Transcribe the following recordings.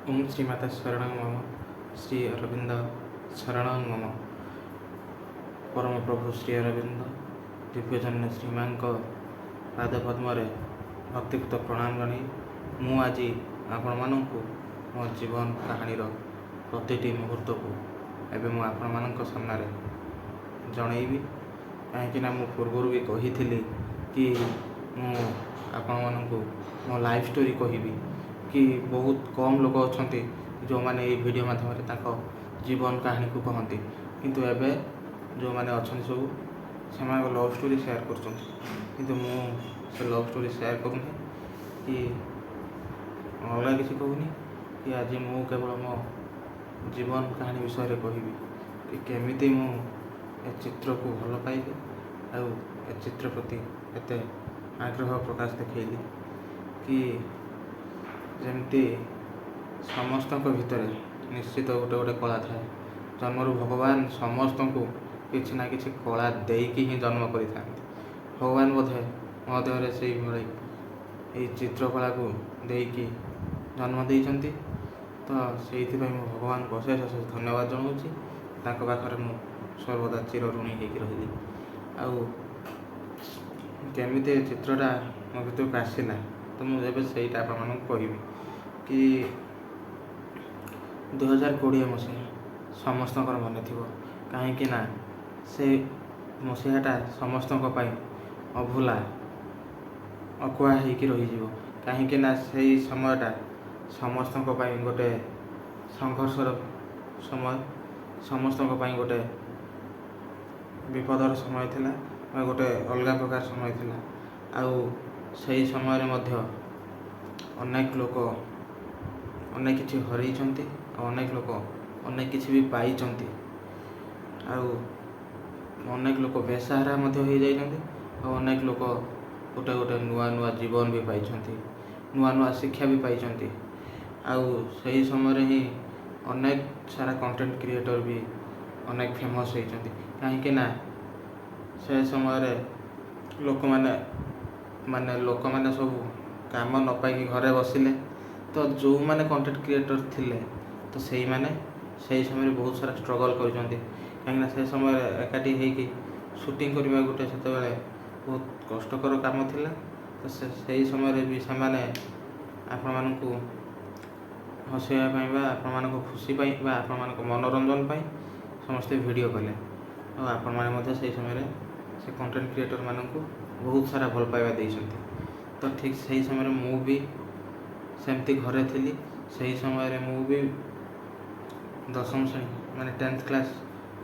ओम श्रीमाता शरणं मम श्री अरविंद शरणं मम परम प्रभु श्री अरविंद दिव्यजन्य श्रीमां पादपद्म भक्तियुक्त प्रणाम जन मु आज आपण मानू मो जीवन कहानी प्रतिटी मुहूर्त को एवं मुझे सामने जनईबी कहीं मु पूर्वर भी कही कि मु मो लाइफ स्टोरी कहबी कि बहुत कम लोग अच्छा जो मैंने ये वीडियो माध्यम जीवन कहानी को कहती किंतु एबे जो मैंने अच्छा सब से लव स्टोरी शेयर कर से लव स्टोरी शेयर करूनी कि अलग किसी कहूनी कि आज मु केवल मो जीवन कहानी विषय रे कहबी कि केमिति मु ए चित्र को भल पाइली आउ ए चित्र प्रति एते आग्रह प्रकाश देखली कि जमती समस्त भितर निश्चित गोटे गोटे कला थाए जन्मरू भगवान समस्त को किसी ना किसी कला देकी ही जन्म करता भगवान बोधे मो देहरे से भाई चित्रकला को देकी जन्म देइछंती तो से भगवान को अशेष अशेष धन्यवाद जनाऊँगी पाखे मु सर्वदा चिर ऋणी होकर रही आउ केमिति चित्रटा मो भर को आसला तो मुझे से कहबी कि 2020 मसीहा समस्त मन थी कहीं से मसीहाटा समस्त अभूला अकुआ होकर रही कहीं से समयटा समस्त गोटे संघर्षर समय समस्त गोटे विपदर समय थिला गोटे अलग प्रकार समय थिला आउ सही समय अनेक लोक अनेक किसी हरई अनेक लोक अनेक किसी भी पाई अनेक लोक बेसहारा हो जाइछंती अनेक लोक गोटे गोटे नुआ नुआ जीवन भी पाई नुआ नुआ शिक्षा भी पाई आउ सही समय ही अनेक सारा कंटेंट क्रिएटर भी अनेक फेमस होती कहीं से समय लोक माने लोक माने सब काम न पाई घरे बसिले तो जो माने कंटेंट क्रिएटर थिले तो सही माने सही समय बहुत सारा स्ट्रगल कर कहीं से समय एकाठी होगी शूटिंग करवा गोटे से बहुत कष्टकर काम थिला तो सही समय भी से आपण मानू हसैया आपण मान खुशी आपण मान मनोरंजन समस्ते वीडियो कले और आपण मैंने से समय से कंटेंट क्रिएटर मानू बहुत सारा भल पाइबा देइछंती तो ठीक सही समय मु भी सेमती घरे थी सही समय मु भी 10वीं श्रेणी माने 10th क्लास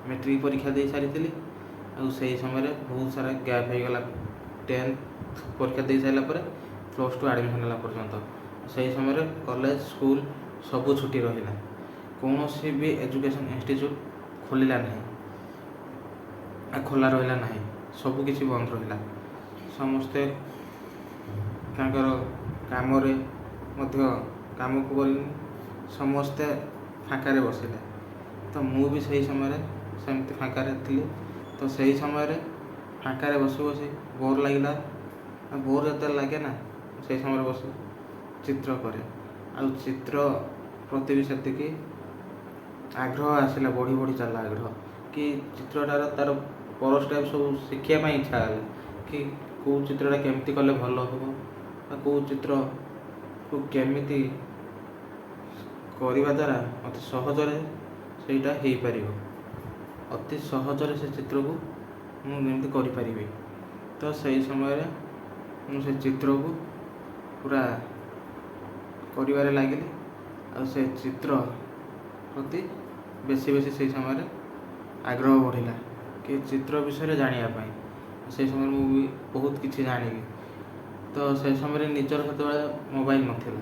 मैट्रिक परीक्षा दे सारी सही समय बहुत सारा गैप हो गला 10th परीक्षा दे सारा +2 एडमिशन है पर्यंत सही समय कॉलेज स्कूल सबू छुट्टी रहा कौन सी भी एजुकेशन इंस्टीट्यूट खोलला ना खोला रहा ना सबू किसी बंद रहा समस्ते कम काम को गल समस्ते फाँकार बसिले तो मु भी सही समय सेमती फाँकार थी तो सही समय फाँकार बसी बसी बोर लगे बोर जो लगे ना से समय बस चित्र करे आ चित्र प्रति भी से आग्रह आसला बढ़ी बढ़ी चला आग्रह कि चित्रटार तार पर स्टेप सब शिखापी इच्छा है कि कौ चित्रटा केमती कले भल हम कौ चित्र को केमिति करने द्वारा अति सहजरे सेटा हो पार अति सहजरे से चित्र को मुझे करी तो सही समय मुझे चित्र को पूरा कर लगे आ से चित्र प्रति बेसी बेसी से समय आग्रह बढ़ला कि चित्र विषय जानापी से समय मुझे बहुत किसी जानी तो से समय निजर से मोबाइल नाला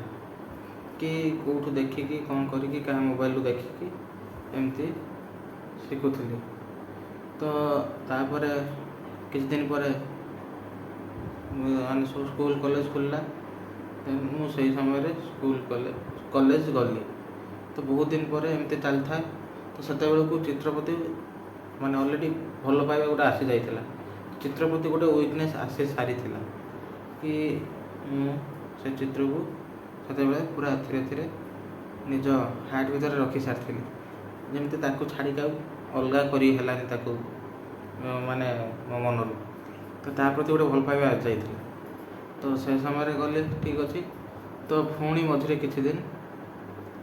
कि कौटू देखिकी कौन करी क्या मोबाइल देखिकी एमती शिखुली तो तापर किसी दिन पर सब स्कूल कॉलेज खुलला मुझे समय स्कूल कॉलेज गली तो बहुत दिन पर एमती चली था तो से चित्र प्रति माने ऑलरेडी भल पाइबा गोटे आसी जाइला चित्र प्रति गोटे वीकनेस आसी सारी कि से चित्र को से पूरा धीरे धीरे ନିଜ ହାର୍ଟ ଭିତରେ ରଖି ସାରିଥିଲି। ଯେମିତି ତାକୁ ଛାଡ଼ିକି ଆଉ ଅଲଗା କରି ହେଲାନି ତାକୁ ମାନେ ମୋ ମନରୁ। ତ ତା ପ୍ରତି ଗୋଟେ ଭଲ ପାଇବା ଆସିଯାଇଥିଲା। ତ ସେ ସମୟରେ ଗଲି ଠିକ୍ ଅଛି। ତ ପୁଣି ମଝିରେ କିଛି ଦିନ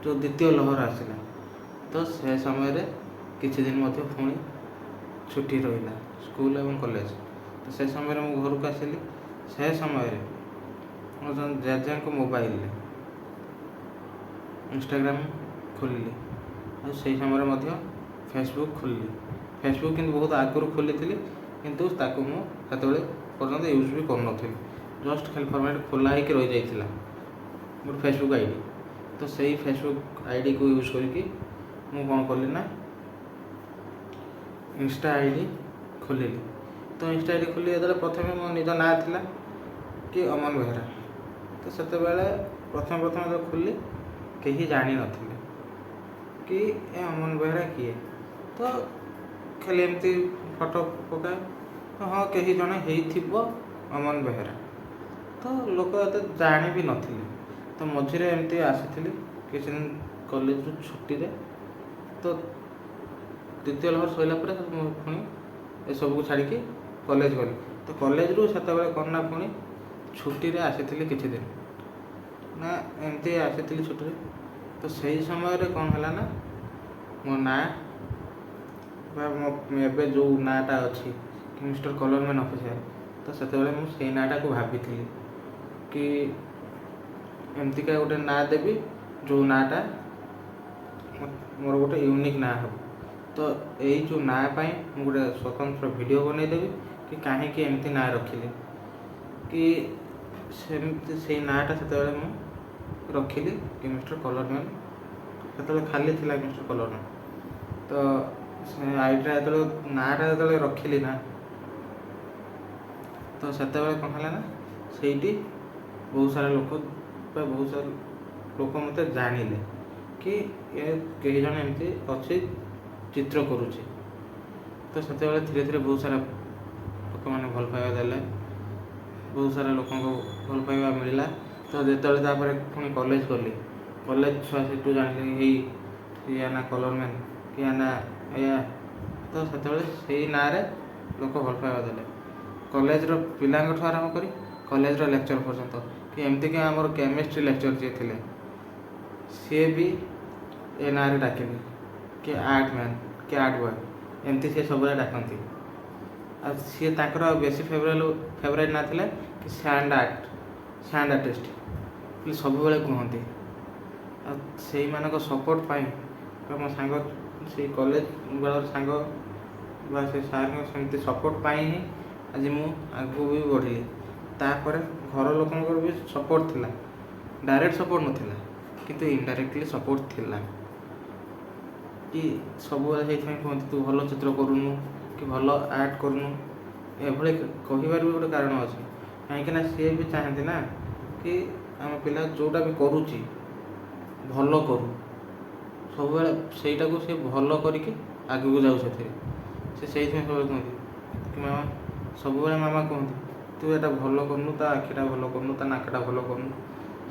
ଯେଉଁ ଦ୍ୱିତୀୟ ଲହର ଆସିଲା, ତ ସେ ସମୟରେ କିଛି ଦିନ ମଧ୍ୟ ପୁଣି ଛୁଟି ରହିଲା ସ୍କୁଲ ଏବଂ କଲେଜ। ତ ସେ ସମୟରେ ମୁଁ ଘରକୁ ଆସିଲି। ସେ ସମୟରେ ମୋ ଜେଜେଙ୍କ ମୋବାଇଲରେ ଇନଷ୍ଟାଗ୍ରାମ ଖୋଲିଲି, ଆଉ ସେଇ ସମୟରେ ମଧ୍ୟ ଫେସବୁକ୍ ଖୋଲିଲି। ଫେସବୁକ୍ କିନ୍ତୁ ବହୁତ ଆଗରୁ ଖୋଲିଥିଲି, କିନ୍ତୁ ତାକୁ ମୁଁ ସେତେବେଳେ ପର୍ଯ୍ୟନ୍ତ ୟୁଜ୍ ବି କରୁନଥିଲି। ଜଷ୍ଟ ଖାଲି ଫର୍ମାଟ୍ ଖୋଲା ହେଇକି ରହିଯାଇଥିଲା ଗୋଟେ ଫେସବୁକ୍ ଆଇଡ଼ି। ତ ସେଇ ଫେସବୁକ୍ ଆଇଡ଼ିକୁ ୟୁଜ୍ କରିକି ମୁଁ କ'ଣ କଲି ନା ଇନଷ୍ଟା ଆଇଡ଼ି ଖୋଲିଲି। ତ ଇନଷ୍ଟା ଆଇଡ଼ି ଖୋଲି ଯେତେବେଳେ ପ୍ରଥମେ ମୋ ନିଜ ନାଁ ଥିଲା କି ଅମନ ବେହେରା। ତ ସେତେବେଳେ ପ୍ରଥମେ ଯେତେବେଳେ ଖୋଲିଲି କେହି ଜାଣିନଥିଲେ କି ଏ ଅମନ ବେହେରା କିଏ। ତ ଖାଲି ଏମିତି ଫଟୋ ପକାଏ, ହଁ କେହି ଜଣେ ହେଇଥିବ ଅମନ ବେହେରା। ତ ଲୋକ ଏତେ ଜାଣି ବି ନଥିଲେ। ତ ମଝିରେ ଏମିତି ଆସିଥିଲି କିଛି ଦିନ କଲେଜରୁ ଛୁଟିରେ। ତ ଦ୍ୱିତୀୟ ଲହର ସରିଲା ପରେ ମୁଁ ପୁଣି ଏସବୁକୁ ଛାଡ଼ିକି କଲେଜ ଗଲି। ତ କଲେଜରୁ ସେତେବେଳେ କ'ଣ ନା ପୁଣି ଛୁଟିରେ ଆସିଥିଲି କିଛି ଦିନ, ନା ଏମିତି ଆସିଥିଲି ଛୁଟିରେ। ତ ସେଇ ସମୟରେ କ'ଣ ହେଲା ନା ମୋ ନାଁ ବା ମୋ ଏବେ ଯେଉଁ ନାଁଟା ଅଛି କି ମିଷ୍ଟର କଲରମ୍ୟାନ୍ ଅଫିସିଆଲ, ତ ସେତେବେଳେ ମୁଁ ସେଇ ନାଁଟାକୁ ଭାବିଥିଲି କି ଏମିତିକା ଗୋଟେ ନାଁ ଦେବି ଯେଉଁ ନାଁଟା ମୋର ଗୋଟେ ୟୁନିକ୍ ନାଁ ହେବ। ତ ଏଇ ଯେଉଁ ନାଁ ପାଇଁ ମୁଁ ଗୋଟେ ସ୍ୱତନ୍ତ୍ର ଭିଡ଼ିଓ ବନେଇଦେବି କି କାହିଁକି ଏମିତି ନାଁ ରଖିଲି, କି ସେମିତି ସେଇ ନାଁଟା ସେତେବେଳେ ମୁଁ ରଖିଲି କି ମିଷ୍ଟର କଲରମ୍ୟାନ୍। ସେତେବେଳେ ଖାଲି ଥିଲା ମିଷ୍ଟର କଲରମ୍ୟାନ୍। ତ ସେ ଆଇଡ଼ିଟା ଯେତେବେଳେ ନାଁଟା ଯେତେବେଳେ ରଖିଲି ନା, ତ ସେତେବେଳେ କ'ଣ ହେଲା ନା ସେଇଠି ବହୁତ ସାରା ଲୋକ ମୋତେ ଜାଣିଲେ କି ଏ କେହି ଜଣେ ଏମିତି ଅଛି ଚିତ୍ର କରୁଛି। ତ ସେତେବେଳେ ଧୀରେ ଧୀରେ ବହୁତ ସାରା ଲୋକମାନେ ଭଲ ପାଇବା ଦେଲେ, ବହୁତ ସାରା ଲୋକଙ୍କୁ ଭଲ ପାଇବା ମିଳିଲା। ତ ଯେତେବେଳେ ତାପରେ ପୁଣି କଲେଜ ଗଲି, କଲେଜ ଛୁଆ ସେଠୁ ଜାଣିଲି ୟା ନା କଲରମ୍ୟାନ୍ କି ୟା ନା ଏୟା। ତ ସେତେବେଳେ ସେଇ ନାଁରେ ଲୋକ ଭଲ ପାଇବା ଦେଲେ, କଲେଜର ପିଲାଙ୍କଠୁ ଆରମ୍ଭ କରି କଲେଜର ଲେକ୍ଚର ପର୍ଯ୍ୟନ୍ତ। କି ଏମିତିକି ଆମର କେମିଷ୍ଟ୍ରି ଲେକ୍ଚର ଯିଏ ଥିଲେ ସିଏ ବି ଏ ନାଁରେ ଡାକିଲେ କି ଆର୍ଟ ମ୍ୟାନ୍ କି ଆର୍ଟ ବୟ, ଏମିତି ସିଏ ସବୁବେଳେ ଡାକନ୍ତି। ଆଉ ସିଏ ତାଙ୍କର ବେଶୀ ଫେଭରାଇଟ୍ ନାଁ ଥିଲା କି ସ୍ୟାଣ୍ଡ ଆର୍ଟିଷ୍ଟ ବୋଲି ସବୁବେଳେ କୁହନ୍ତି। ଆଉ ସେଇମାନଙ୍କ ସପୋର୍ଟ ପାଇଁ ବା ମୋ ସାଙ୍ଗ ସେଇ କଲେଜ ବେଳର ସାଙ୍ଗ ବା ସେ ସାର୍ଙ୍କ ସେମିତି ସପୋର୍ଟ ପାଇଁ ହିଁ ଆଜି ମୁଁ ଆଗକୁ ବି ବଢ଼ିଲି। ତାପରେ ଘର ଲୋକଙ୍କର ବି ସପୋର୍ଟ ଥିଲା, ଡାଇରେକ୍ଟ ସପୋର୍ଟ ନଥିଲା କିନ୍ତୁ ଇନଡାଇରେକ୍ଟଲି ସପୋର୍ଟ ଥିଲା। କି ସବୁବେଳେ ସେଇଥିପାଇଁ କୁହନ୍ତି ତୁ ଭଲ ଚିତ୍ର କରୁନୁ କି ଭଲ ଆର୍ଟ କରୁନୁ, ଏଭଳି କହିବାର ବି ଗୋଟେ କାରଣ ଅଛି। କାହିଁକିନା ସିଏ ବି ଚାହାନ୍ତି ନା କି ଆମ ପିଲା ଯେଉଁଟା ବି କରୁଛି ଭଲ କରୁ, ସବୁବେଳେ ସେଇଟାକୁ ସେ ଭଲ କରିକି ଆଗକୁ ଯାଉ ସେଥିରେ। ସେ ସେଇଥିପାଇଁ ସବୁବେଳେ କୁହନ୍ତି କି ସବୁବେଳେ ମାମା କୁହନ୍ତି ତୁ ଏଇଟା ଭଲ କରୁନୁ, ତା ଆଖିଟା ଭଲ କରୁନୁ, ତା ନାକଟା ଭଲ କରୁନୁ।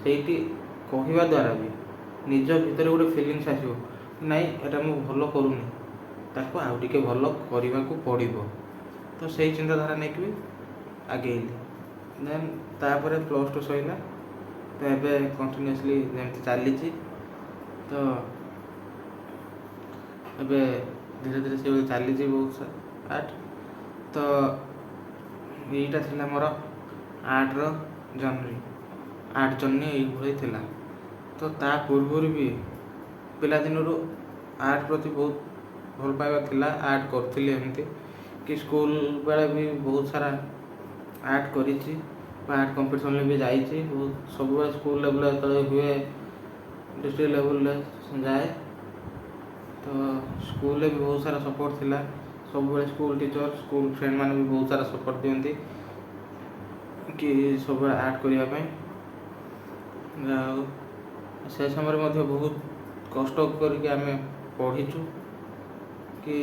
ସେଇଠି କହିବା ଦ୍ୱାରା ବି ନିଜ ଭିତରେ ଗୋଟେ ଫିଲିଙ୍ଗସ୍ ଆସିବ ନାଇଁ ଏଇଟା ମୁଁ ଭଲ କରୁନି, ତାକୁ ଆଉ ଟିକେ ଭଲ କରିବାକୁ ପଡ଼ିବ। ତ ସେଇ ଚିନ୍ତାଧାରା ନେଇକି ବି ଆଗେଇଲି। ଦେନ୍ ତାପରେ +2 ସରିଲା। ତ ଏବେ କଣ୍ଟିନ୍ୟୁଅସଲି ଯେମିତି ଚାଲିଛି। ତ ଏବେ ଧୀରେ ଧୀରେ ସେଭଳି ଚାଲିଛି ବହୁତ ଆର୍ଟ। ତ ଏଇଟା ଥିଲା ମୋର ଆର୍ଟର ଜର୍ଣ୍ଣି ଏଇଭଳି ଥିଲା। ତ ତା ପୂର୍ବରୁ ବି ପିଲାଦିନରୁ ଆର୍ଟ ପ୍ରତି ବହୁତ ଭଲ ପାଇବା ଥିଲା, ଆର୍ଟ କରୁଥିଲି। ଏମିତି କି ସ୍କୁଲ ବେଳେ ବି ବହୁତ ସାରା ଆର୍ଟ କରିଛି ବା ଆର୍ଟ କମ୍ପିଟିସନ୍ରେ ବି ଯାଇଛି ବହୁତ। ସବୁବେଳେ ସ୍କୁଲ ଲେଭେଲ୍ ଯେତେବେଳେ ହୁଏ, ଡିଷ୍ଟ୍ରିକ୍ଟ ଲେଭେଲ୍ରେ ଯାଏ। ତ ସ୍କୁଲରେ ବି ବହୁତ ସାରା ସପୋର୍ଟ ଥିଲା, ସବୁବେଳେ ସ୍କୁଲ ଟିଚର ସ୍କୁଲ ଫ୍ରେଣ୍ଡମାନେ ବି ବହୁତ ସାରା ସପୋର୍ଟ ଦିଅନ୍ତି କି ସବୁବେଳେ ଆର୍ଟ କରିବା ପାଇଁ। ଆଉ ସେ ସମୟରେ ମଧ୍ୟ ବହୁତ କଷ୍ଟ କରିକି ଆମେ ପଢ଼ିଛୁ କି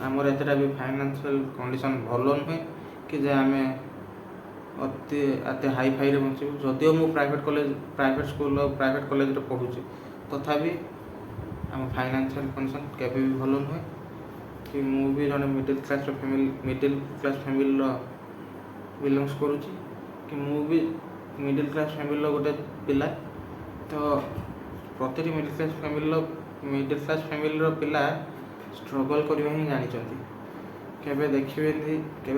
ଆମର ଏତେଟା ବି ଫାଇନାନ୍ସିଆଲ୍ କଣ୍ଡିସନ୍ ଭଲ ନୁହେଁ କି ଯେ ଆମେ ଏତେ ହାଇ ଫାଇରେ ବଞ୍ଚିବୁ। ଯଦିଓ ମୁଁ ପ୍ରାଇଭେଟ୍ ସ୍କୁଲ ଆଉ ପ୍ରାଇଭେଟ୍ କଲେଜରେ ପଢ଼ୁଛି, ତଥାପି ଆମ ଫାଇନାନ୍ସିଆଲ୍ କଣ୍ଡିସନ୍ କେବେ ବି ଭଲ ନୁହେଁ କି ମୁଁ ବି ଜଣେ ମିଡ଼ିଲ୍ କ୍ଲାସ୍ ଫ୍ୟାମିଲିର ବିଲଙ୍ଗସ୍ କରୁଛି କି ମୁଁ ବି ମିଡ଼ିଲ୍ କ୍ଲାସ୍ ଫ୍ୟାମିଲିର ଗୋଟେ ପିଲା। ତ ପ୍ରତିଟି ମିଡ଼ିଲ୍ କ୍ଲାସ୍ ଫ୍ୟାମିଲିର ପିଲା ଷ୍ଟ୍ରଗଲ୍ କରିବା ହିଁ ଜାଣିଛନ୍ତି। କେବେ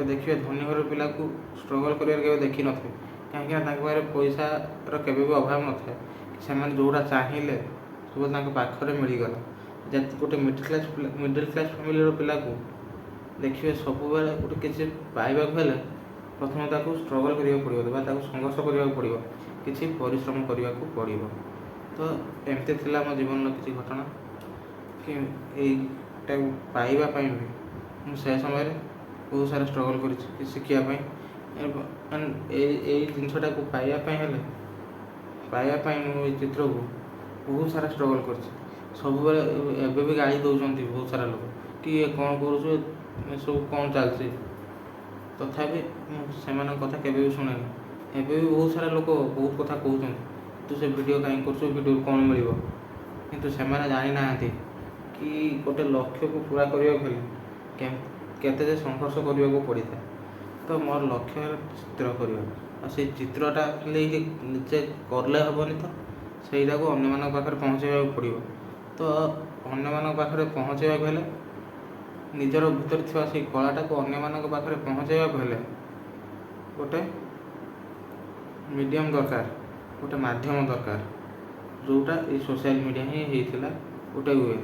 ଦେଖିବେ ଧନୀ ଘର ପିଲାକୁ ଷ୍ଟ୍ରଗଲ୍ କରିବାରେ କେବେ ଦେଖିନଥିବେ, କାହିଁକିନା ତାଙ୍କ ପାଖରେ ପଇସାର କେବେ ବି ଅଭାବ ନଥାଏ। ସେମାନେ ଯେଉଁଟା ଚାହିଁଲେ ସବୁ ତାଙ୍କ ପାଖରେ ମିଳିଗଲା। ଗୋଟେ ମିଡ଼ିଲ୍ କ୍ଲାସ୍ ଫ୍ୟାମିଲିର ପିଲାକୁ ଦେଖିବେ ସବୁବେଳେ ଗୋଟେ କିଛି ପାଇବାକୁ ହେଲେ ପ୍ରଥମେ ତାକୁ ଷ୍ଟ୍ରଗଲ୍ କରିବାକୁ ପଡ଼ିବ ବା ତାକୁ ସଂଘର୍ଷ କରିବାକୁ ପଡ଼ିବ, କିଛି ପରିଶ୍ରମ କରିବାକୁ ପଡ଼ିବ। ତ ଏମିତି ଥିଲା ମୋ ଜୀବନର କିଛି ଘଟଣା କି ଏଇଟାକୁ ପାଇବା ପାଇଁ ବି ମୁଁ ସେ ସମୟରେ ବହୁତ ସାରା ଷ୍ଟ୍ରଗଲ୍ କରିଛି କି ଶିଖିବା ପାଇଁ। ଏଇ ଜିନିଷଟାକୁ ପାଇବା ପାଇଁ ମୁଁ ଏଇ ଚିତ୍ରକୁ ବହୁତ ସାରା ଷ୍ଟ୍ରଗଲ୍ କରିଛି। ସବୁବେଳେ ଏବେ ବି ଗାଳି ଦେଉଛନ୍ତି ବହୁତ ସାରା ଲୋକ କି ଏ କ'ଣ କରୁଛୁ, ଏସବୁ କ'ଣ ଚାଲିଛି। ତଥାପି ମୁଁ ସେମାନଙ୍କ କଥା କେବେ ବି ଶୁଣେନି। ଏବେ ବି ବହୁତ ସାରା ଲୋକ ବହୁତ କଥା କହୁଛନ୍ତି, ତୁ ସେ ଭିଡ଼ିଓ କାହିଁକି କରୁଛୁ, ଭିଡ଼ିଓରୁ କ'ଣ ମିଳିବ। କିନ୍ତୁ ସେମାନେ ଜାଣିନାହାନ୍ତି କି ଗୋଟେ ଲକ୍ଷ୍ୟକୁ ପୁରା କରିବାକୁ ହେଲେ କେତେ ଯେ ସଂଘର୍ଷ କରିବାକୁ ପଡ଼ିଥାଏ। ତ ମୋର ଲକ୍ଷ୍ୟ ହେଲା ଚିତ୍ର କରିବା, ଆଉ ସେଇ ଚିତ୍ରଟା ଖାଲି ନିଜେ କଲେ ହେବନି, ତ ସେଇଟାକୁ ଅନ୍ୟମାନଙ୍କ ପାଖରେ ପହଞ୍ଚାଇବାକୁ ପଡ଼ିବ। ତ ଅନ୍ୟମାନଙ୍କ ପାଖରେ ପହଞ୍ଚାଇବାକୁ ହେଲେ ନିଜର ଭିତରେ ଥିବା ସେଇ କଳାଟାକୁ ଅନ୍ୟମାନଙ୍କ ପାଖରେ ପହଞ୍ଚାଇବାକୁ ହେଲେ ଗୋଟେ ମିଡ଼ିୟମ୍ ଦରକାର, ଗୋଟେ ମାଧ୍ୟମ ଦରକାର, ଯେଉଁଟା ଏଇ ସୋସିଆଲ୍ ମିଡ଼ିଆ ହିଁ ହେଇଥିଲା ଗୋଟେ ୱେ।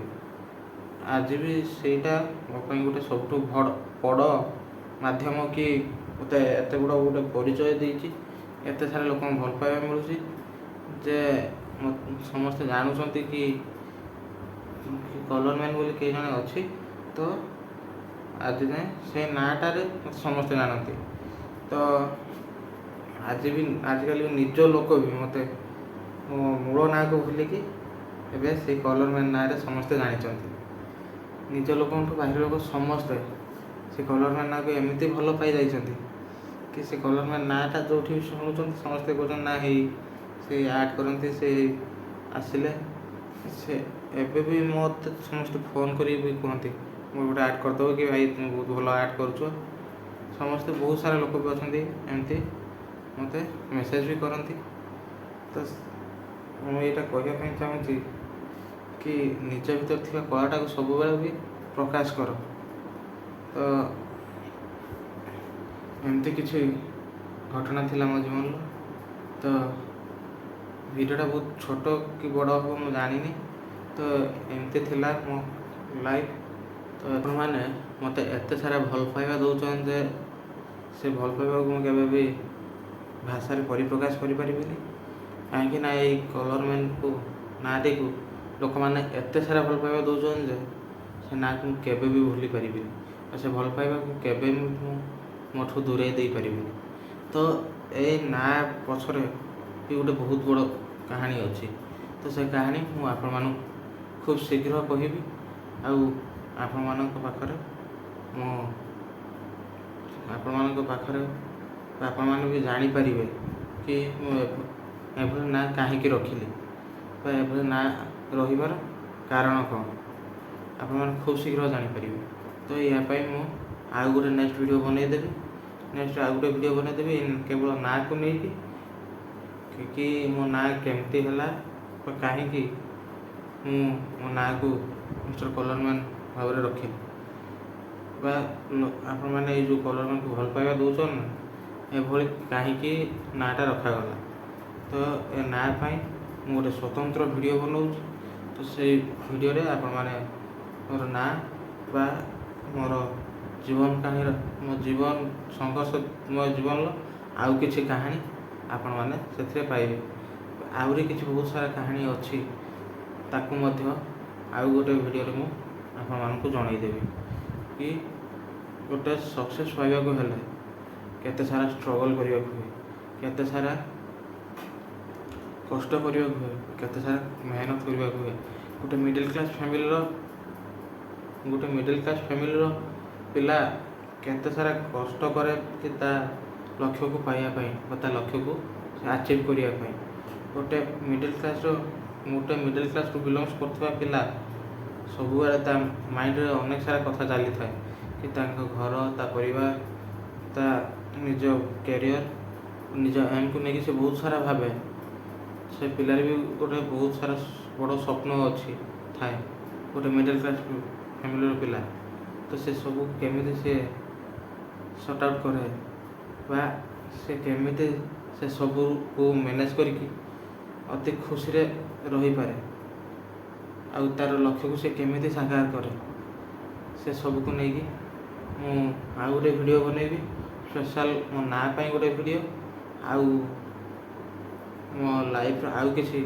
ଆଜି ବି ସେଇଟା ମୋ ପାଇଁ ଗୋଟେ ସବୁଠୁ ବଡ଼ ମାଧ୍ୟମ କି ମୋତେ ଏତେ ବଡ଼ ଗୋଟେ ପରିଚୟ ଦେଇଛି, ଏତେ ସାରା ଲୋକଙ୍କୁ ଭଲ ପାଇବା ମିଳୁଛି ଯେ ସମସ୍ତେ ଜାଣୁଛନ୍ତି କି କଲର୍ ମ୍ୟାନ୍ ବୋଲି କେହି ଜଣେ ଅଛି। ତ ଆଜି ଯାଏଁ ସେ ନାଁଟାରେ ମୋତେ ସମସ୍ତେ ଜାଣନ୍ତି। ତ ଆଜିକାଲି ନିଜ ଲୋକ ବି ମୋତେ ମୋ ମୂଳ ନାଁକୁ ଭୁଲିକି ଏବେ ସେଇ କଲର୍ ମ୍ୟାନ୍ ନାଁରେ ସମସ୍ତେ ଜାଣିଛନ୍ତି। ନିଜ ଲୋକଙ୍କଠୁ ବାହାର ଲୋକ ସମସ୍ତେ ସେ କଲର୍ ମ୍ୟାନ୍ ନାଁକୁ ଏମିତି ଭଲ ପାଇଯାଇଛନ୍ତି କି ସେ କଲର୍ ମ୍ୟାନ୍ ନାଁଟା ଯେଉଁଠି ବି ଶୁଣୁଛନ୍ତି ସମସ୍ତେ କହୁଛନ୍ତି ନା ସେ ଆର୍ଟ କରନ୍ତି, ସେ ଆସିଲେ। ସେ ଏବେ ବି ମୋତେ ସମସ୍ତେ ଫୋନ୍ କରି ବି କୁହନ୍ତି ମୁଁ ଗୋଟେ ଆର୍ଟ କରିଦେବ କି ଭାଇ, ତୁମେ ବହୁତ ଭଲ ଆର୍ଟ କରୁଛ। ସମସ୍ତେ ବହୁତ ସାରା ଲୋକ ବି ଅଛନ୍ତି ଏମିତି ମୋତେ ମେସେଜ୍ ବି କରନ୍ତି। ତ ମୁଁ ଏଇଟା କହିବା ପାଇଁ ଚାହୁଁଛି କି ନିଜ ଭିତରେ ଥିବା କଳାଟାକୁ ସବୁବେଳେ ବି ପ୍ରକାଶ କର। ତ ଏମିତି କିଛି ଘଟଣା ଥିଲା ମୋ ଜୀବନର। ତ ଭିଡ଼ିଓଟା ବହୁତ ଛୋଟ କି ବଡ଼ ହେବ ମୁଁ ଜାଣିନି। ତ ଏମିତି ଥିଲା ମୋ ଲାଇଫ୍। ତ ଆପଣମାନେ ମୋତେ ଏତେ ସାରା ଭଲ ପାଇବା ଦେଉଛନ୍ତି ଯେ ସେ ଭଲ ପାଇବାକୁ ମୁଁ କେବେ ବି ଭାଷାରେ ପରିପ୍ରକାଶ କରିପାରିବିନି। କାହିଁକି ନା ଏଇ କଲର୍ ମ୍ୟାନ୍କୁ ନାଁଟିକୁ ଲୋକମାନେ ଏତେ ସାରା ଭଲ ପାଇବା ଦେଉଛନ୍ତି ଯେ ସେ ନାଁକୁ ମୁଁ କେବେ ବି ଭୁଲି ପାରିବିନି, ଆଉ ସେ ଭଲ ପାଇବାକୁ କେବେ ମୁଁ ମୋଠୁ ଦୂରେଇ ଦେଇପାରିବିନି। ତ ଏଇ ନାଁ ପଛରେ ବି ଗୋଟେ ବହୁତ ବଡ଼ କାହାଣୀ ଅଛି। ତ ସେ କାହାଣୀ ମୁଁ ଆପଣମାନଙ୍କୁ ଖୁବ୍ ଶୀଘ୍ର କହିବି, ଆଉ ଆପଣମାନଙ୍କ ପାଖରେ ଆପଣମାନେ ବି ଜାଣିପାରିବେ କି ମୁଁ ଏଭଳି ନାଁ କାହିଁକି ରଖିଲି ବା ଏଭଳି ନାଁ ରହିବାର କାରଣ କ'ଣ, ଆପଣମାନେ ଖୁବ୍ ଶୀଘ୍ର ଜାଣିପାରିବେ। ତ ଏହା ପାଇଁ ମୁଁ ଆଉ ଗୋଟେ ନେକ୍ସଟ ଭିଡ଼ିଓ ବନେଇଦେବି କେବଳ ନାଁକୁ ନେଇକି କି ମୋ ନାଁ କେମିତି ହେଲା ବା କାହିଁକି ମୁଁ ମୋ ନାଁକୁ ମିଷ୍ଟର କଲର୍ ମ୍ୟାନ୍ ଭାବରେ ରଖିଲି, ବା ଆପଣମାନେ ଏଇ ଯେଉଁ କଲର୍ ମ୍ୟାନ୍କୁ ଭଲ ପାଇବା ଦେଉଛନ୍ତି ନା, ଏଭଳି କାହିଁକି ନାଁଟା ରଖାଗଲା। ତ ଏ ନାଁ ପାଇଁ ମୁଁ ଗୋଟେ ସ୍ୱତନ୍ତ୍ର ଭିଡ଼ିଓ ବନାଉଛି। ତ ସେଇ ଭିଡ଼ିଓରେ ଆପଣମାନେ ମୋର ନାଁ ବା ମୋର ଜୀବନ କାହାଣୀର ମୋ ଜୀବନର ଆଉ କିଛି କାହାଣୀ ଆପଣମାନେ ସେଥିରେ ପାଇବେ। ଆହୁରି କିଛି ବହୁତ ସାରା କାହାଣୀ ଅଛି, ତାକୁ ମଧ୍ୟ ଆଉ ଗୋଟେ ଭିଡ଼ିଓରେ ମୁଁ ଆପଣମାନଙ୍କୁ ଜଣାଇଦେବି କି ଗୋଟେ ସକ୍ସେସ୍ ପାଇବାକୁ ହେଲେ କେତେ ସାରା ଷ୍ଟ୍ରଗଲ୍ କରିବାକୁ ହୁଏ, କେତେ ସାରା କଷ୍ଟ କରିବାକୁ ହୁଏ, କେତେ ସାରା ମେହନତ କରିବାକୁ ହୁଏ। ଗୋଟେ ମିଡ଼ିଲ୍ କ୍ଲାସ୍ ଫ୍ୟାମିଲିର ପିଲା କେତେ ସାରା କଷ୍ଟ କରେ କି ତା ଲକ୍ଷ୍ୟକୁ ପାଇବା ପାଇଁ ବା ତା ଲକ୍ଷ୍ୟକୁ ଆଚିଭ୍ କରିବା ପାଇଁ। ଗୋଟେ ମିଡ଼ିଲ୍ କ୍ଲାସ୍ର ଗୋଟେ ମିଡ଼ିଲ୍ କ୍ଲାସ୍ରୁ ବିଲଙ୍ଗସ୍ କରୁଥିବା ପିଲା ସବୁବେଳେ ତା ମାଇଣ୍ଡରେ ଅନେକ ସାରା କଥା ଚାଲିଥାଏ କି ତାଙ୍କ ଘର, ତା ପରିବାର, ତା ନିଜ କ୍ୟାରିଅର, ନିଜ ଏମ୍କୁ ନେଇକି ସେ ବହୁତ ସାରା ଭାବେ। ସେ ପିଲାର ବି ଗୋଟେ ବହୁତ ସାରା ବଡ଼ ସ୍ୱପ୍ନ ଅଛି ଥାଏ ଗୋଟେ ମିଡ଼ିଲ୍ କ୍ଲାସ୍ ଫ୍ୟାମିଲିର ପିଲା। ତ ସେ ସବୁ କେମିତି ସେ ସର୍ଟ ଆଉଟ୍ କରେ ବା ସେ କେମିତି ସେ ସବୁକୁ ମ୍ୟାନେଜ୍ କରିକି ଅତି ଖୁସିରେ ରହିପାରେ ଆଉ ତା'ର ଲକ୍ଷ୍ୟକୁ ସେ କେମିତି ସାକାର କରେ, ସେ ସବୁକୁ ନେଇକି ମୁଁ ଆଉ ଗୋଟେ ଭିଡ଼ିଓ ବନେଇବି। ସ୍ପେଶାଲ୍ ମୋ ନାଁ ପାଇଁ ଗୋଟେ ଭିଡ଼ିଓ, ଆଉ ମୋ ଲାଇଫ୍ର ଆଉ କିଛି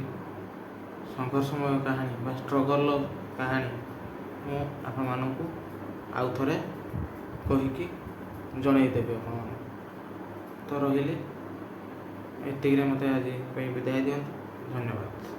ସଂଘର୍ଷମୟ କାହାଣୀ ବା ଷ୍ଟ୍ରଗଲ୍ କାହାଣୀ ମୁଁ ଆପଣମାନଙ୍କୁ ଆଉ ଥରେ କହିକି ଜଣାଇଦେବି ଆପଣମାନଙ୍କୁ। ତ ରହିଲି, ଏତିକିରେ ମୋତେ ଆଜି ପାଇଁ ବିଦାୟ ଦିଅନ୍ତୁ। ଧନ୍ୟବାଦ।